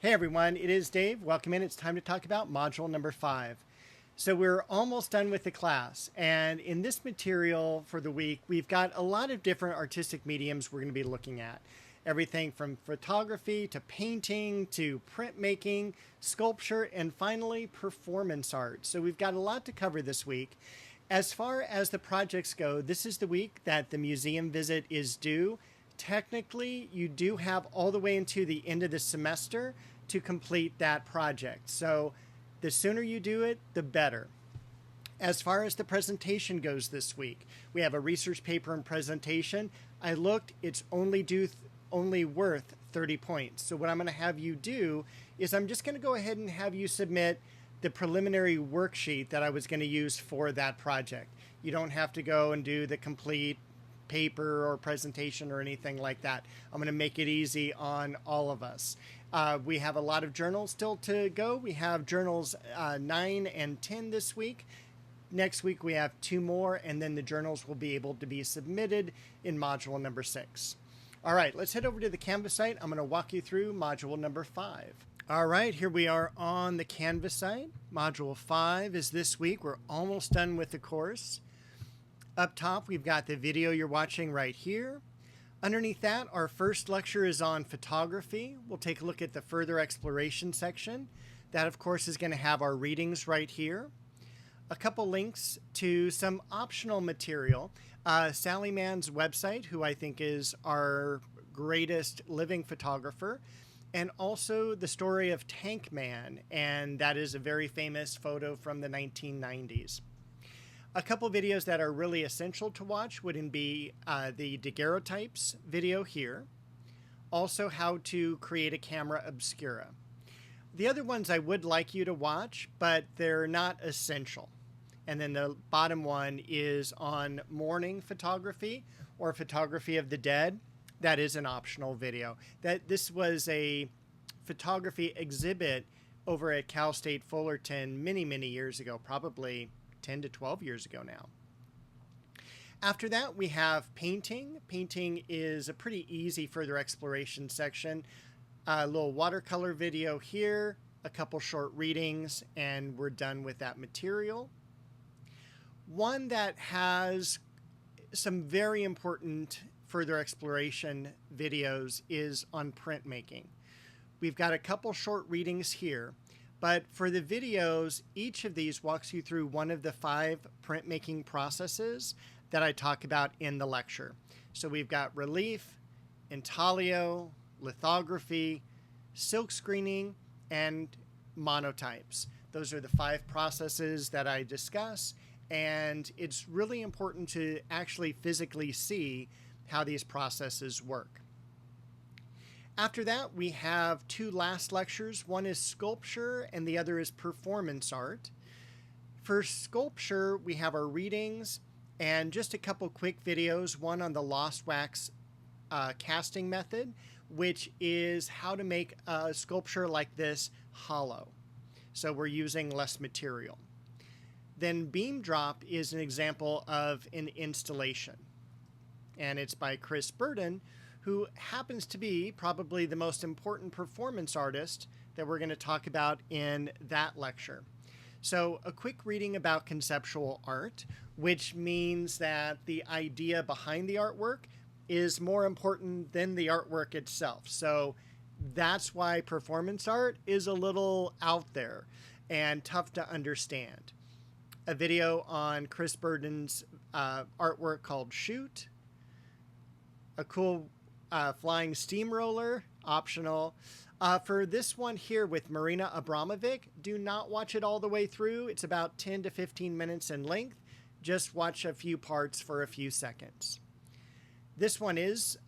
Hey everyone, it is Dave. Welcome in. It's time to talk about module number 5. So we're almost done with the class, and in this material for the week, we've got a lot of different artistic mediums we're going to be looking at. Everything from photography to painting to printmaking, sculpture, and finally performance art. So we've got a lot to cover this week. As far as the projects go, this is the week that the museum visit is due. Technically, you do have all the way into the end of the semester to complete that project. So the sooner you do it, the better. As far as the presentation goes this week, we have a research paper and presentation. I looked, it's only worth 30 points. So what I'm going to have you do is I'm just going to go ahead and have you submit the preliminary worksheet that I was going to use for that project. You don't have to go and do the complete paper or presentation or anything like that. I'm going to make it easy on all of us. We have a lot of journals still to go. We have journals 9 and 10 this week. Next week we have 2 more, and then the journals will be able to be submitted in module number 6. All right, let's head over to the Canvas site. I'm going to walk you through module number 5. All right, here we are on the Canvas site. Module 5 is this week. We're almost done with the course. Up top, we've got the video you're watching right here. Underneath that, our first lecture is on photography. We'll take a look at the further exploration section. That, of course, is going to have our readings right here. A couple links to some optional material. Sally Mann's website, who I think is our greatest living photographer, and also the story of Tank Man, and that is a very famous photo from the 1990s. A couple videos that are really essential to watch would be the daguerreotypes video here. Also, how to create a camera obscura. The other ones I would like you to watch, but they're not essential. And then the bottom one is on mourning photography or photography of the dead. That is an optional video. This was a photography exhibit over at Cal State Fullerton many years ago, probably 10 to 12 years ago now. After that, we have painting. Painting is a pretty easy further exploration section. A little watercolor video here, a couple short readings, and we're done with that material. One that has some very important further exploration videos is on printmaking. We've got a couple short readings here. But for the videos, each of these walks you through one of the 5 printmaking processes that I talk about in the lecture. So we've got relief, intaglio, lithography, silk screening, and monotypes. Those are the 5 processes that I discuss, and it's really important to actually physically see how these processes work. After that, we have 2 last lectures. One is sculpture and the other is performance art. For sculpture, we have our readings and just a couple quick videos. One on the lost wax casting method, which is how to make a sculpture like this hollow. So we're using less material. Then beam drop is an example of an installation. And it's by Chris Burden, who happens to be probably the most important performance artist that we're going to talk about in that lecture. So a quick reading about conceptual art, which means that the idea behind the artwork is more important than the artwork itself. So that's why performance art is a little out there and tough to understand. A video on Chris Burden's artwork called Shoot. A cool flying steamroller, optional. For this one here with Marina Abramovic, do not watch it all the way through. It's about 10 to 15 minutes in length. Just watch a few parts for a few seconds. This one is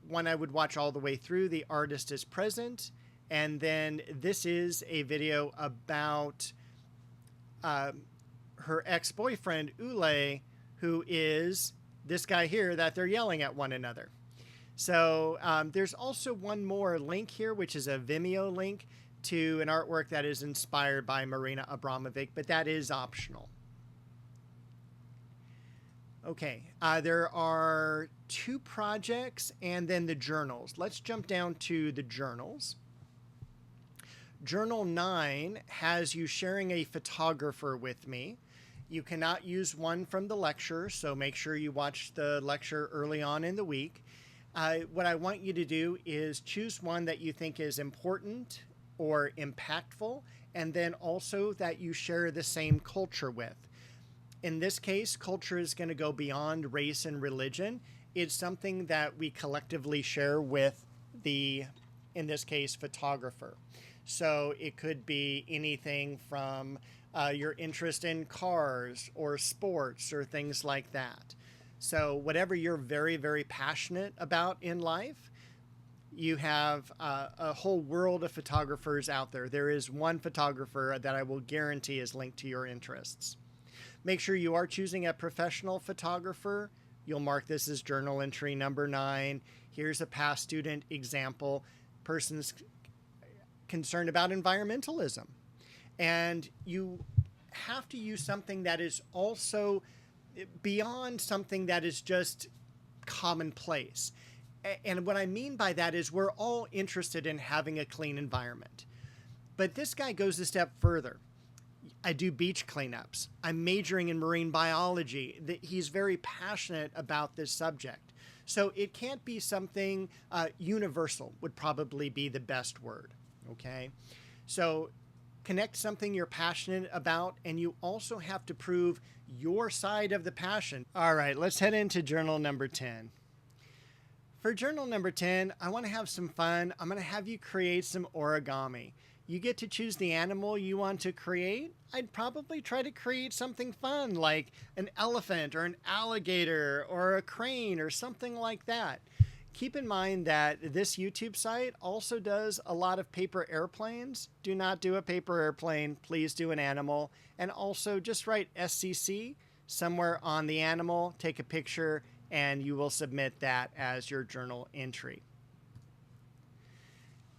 one I would watch all the way through. The artist is present. And then this is a video about her ex-boyfriend, Ule, who is this guy here that they're yelling at one another. So there's also one more link here, which is a Vimeo link to an artwork that is inspired by Marina Abramovic, but that is optional. Okay, there are 2 projects and then the journals. Let's jump down to the journals. Journal 9 has you sharing a photographer with me. You cannot use one from the lecture, so make sure you watch the lecture early on in the week. What I want you to do is choose one that you think is important or impactful, and then also that you share the same culture with. In this case, culture is going to go beyond race and religion. It's something that we collectively share with the, in this case, photographer. So it could be anything from your interest in cars or sports or things like that. So whatever you're very, very passionate about in life, you have a whole world of photographers out there. There is one photographer that I will guarantee is linked to your interests. Make sure you are choosing a professional photographer. You'll mark this as journal entry number 9. Here's a past student example. Person's concerned about environmentalism. And you have to use something that is also beyond something that is just commonplace. And what I mean by that is we're all interested in having a clean environment. But this guy goes a step further. I do beach cleanups. I'm majoring in marine biology. He's very passionate about this subject. So it can't be something universal would probably be the best word. Okay? So connect something you're passionate about, and you also have to prove your side of the passion. All right, let's head into journal number 10. For journal number 10, I want to have some fun. I'm going to have you create some origami. You get to choose the animal you want to create. I'd probably try to create something fun like an elephant or an alligator or a crane or something like that. Keep in mind that this YouTube site also does a lot of paper airplanes. Do not do a paper airplane. Please do an animal. And also just write SCC somewhere on the animal, take a picture, and you will submit that as your journal entry.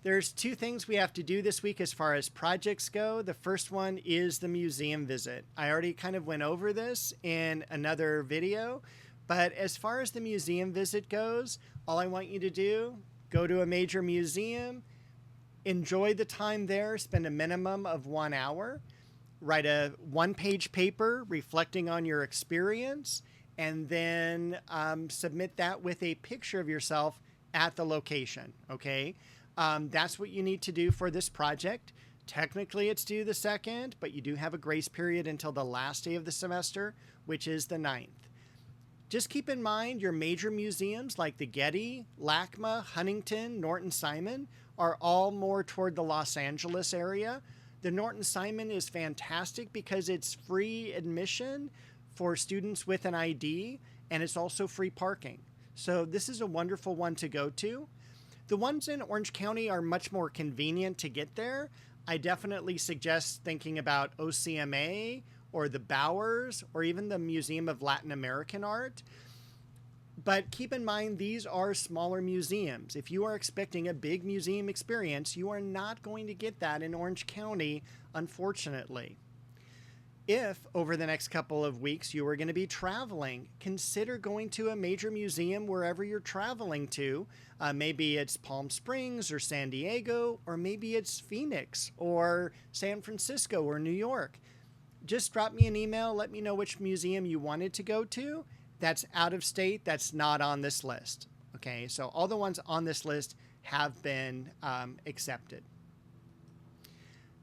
There's 2 things we have to do this week as far as projects go. The first one is the museum visit. I already kind of went over this in another video, but as far as the museum visit goes, all I want you to do, go to a major museum, enjoy the time there, spend a minimum of 1 hour, write a 1-page paper reflecting on your experience, and then submit that with a picture of yourself at the location, okay? That's what you need to do for this project. Technically, it's due the 2nd, but you do have a grace period until the last day of the semester, which is the 9th. Just keep in mind your major museums like the Getty, LACMA, Huntington, Norton Simon are all more toward the Los Angeles area. The Norton Simon is fantastic because it's free admission for students with an ID, and it's also free parking. So this is a wonderful one to go to. The ones in Orange County are much more convenient to get there. I definitely suggest thinking about OCMA or the Bowers or even the Museum of Latin American Art. But keep in mind, these are smaller museums. If you are expecting a big museum experience, you are not going to get that in Orange County, unfortunately. If over the next couple of weeks you are going to be traveling, consider going to a major museum wherever you're traveling to. Maybe it's Palm Springs or San Diego, or maybe it's Phoenix or San Francisco or New York. Just drop me an email. Let me know which museum you wanted to go to. That's out of state. That's not on this list. Okay, so all the ones on this list have been accepted.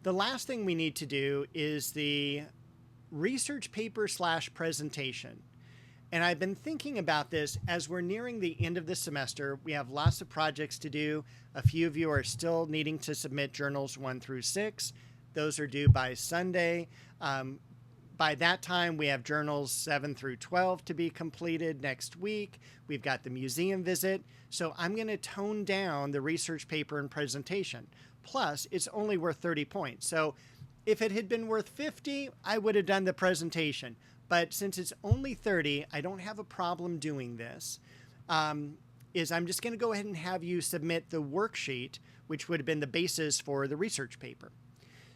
The last thing we need to do is the research paper / presentation. And I've been thinking about this as we're nearing the end of the semester. We have lots of projects to do. A few of you are still needing to submit journals 1 through 6. Those are due by Sunday. By that time, we have journals 7 through 12 to be completed next week. We've got the museum visit. So I'm going to tone down the research paper and presentation. Plus, it's only worth 30 points. So if it had been worth 50, I would have done the presentation. But since it's only 30, I don't have a problem doing this. I'm just going to go ahead and have you submit the worksheet, which would have been the basis for the research paper.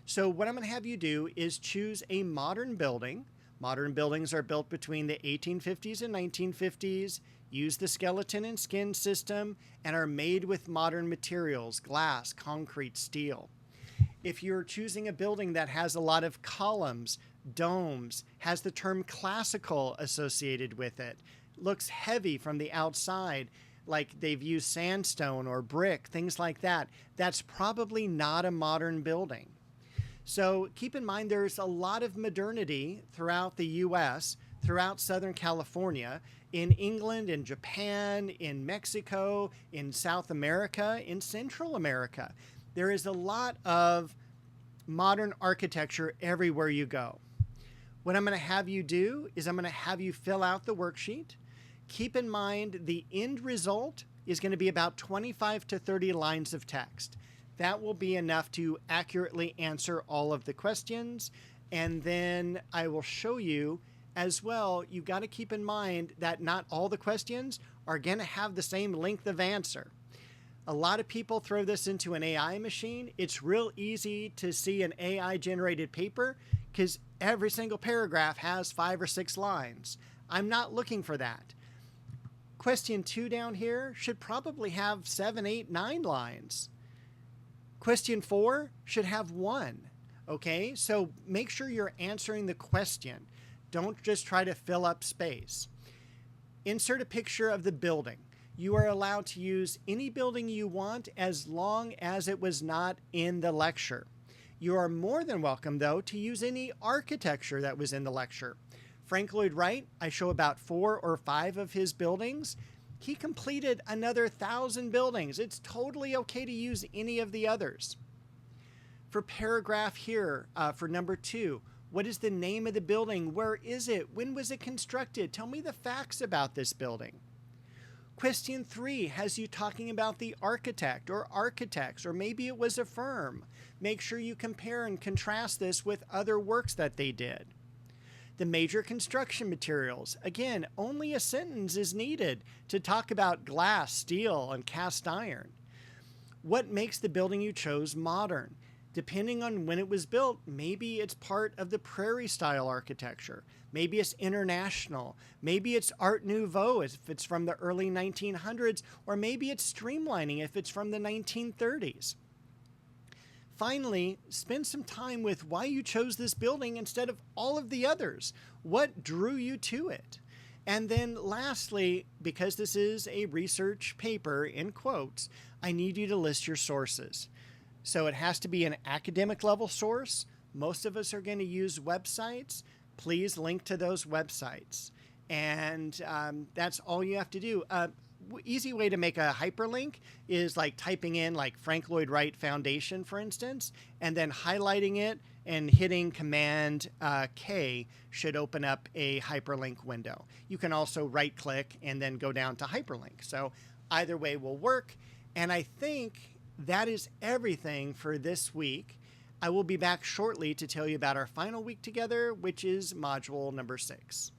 So what I'm going to have you do is choose a modern building. Modern buildings are built between the 1850s and 1950s, use the skeleton and skin system, and are made with modern materials, glass, concrete, steel. If you're choosing a building that has a lot of columns, domes, has the term classical associated with it, looks heavy from the outside, like they've used sandstone or brick, things like that, that's probably not a modern building. So keep in mind there's a lot of modernity throughout the US, throughout Southern California, in England, in Japan, in Mexico, in South America, in Central America. There is a lot of modern architecture everywhere you go. What I'm going to have you do is I'm going to have you fill out the worksheet. Keep in mind the end result is going to be about 25 to 30 lines of text. That will be enough to accurately answer all of the questions. And then I will show you as well, you've got to keep in mind that not all the questions are going to have the same length of answer. A lot of people throw this into an AI machine. It's real easy to see an AI generated paper because every single paragraph has 5 or 6 lines. I'm not looking for that. Question 2 down here should probably have 7, 8, 9 lines. Question 4 should have 1. Okay, so make sure you're answering the question. Don't just try to fill up space. Insert a picture of the building. You are allowed to use any building you want as long as it was not in the lecture. You are more than welcome, though, to use any architecture that was in the lecture. Frank Lloyd Wright, I show about 4 or 5 of his buildings. He completed another 1,000 buildings. It's totally okay to use any of the others. For paragraph here, for number 2, what is the name of the building? Where is it? When was it constructed? Tell me the facts about this building. Question 3 has you talking about the architect or architects, or maybe it was a firm. Make sure you compare and contrast this with other works that they did. The major construction materials. Again, only a sentence is needed to talk about glass, steel, and cast iron. What makes the building you chose modern? Depending on when it was built, maybe it's part of the prairie style architecture. Maybe it's international. Maybe it's Art Nouveau if it's from the early 1900s, or maybe it's streamlining if it's from the 1930s. Finally, spend some time with why you chose this building instead of all of the others. What drew you to it? And then lastly, because this is a research paper in quotes, I need you to list your sources. So it has to be an academic level source. Most of us are going to use websites. Please link to those websites. And that's all you have to do. Easy way to make a hyperlink is like typing in like Frank Lloyd Wright Foundation, for instance, and then highlighting it and hitting Command K should open up a hyperlink window. You can also right click and then go down to hyperlink. So either way will work. And I think that is everything for this week. I will be back shortly to tell you about our final week together, which is module number 6.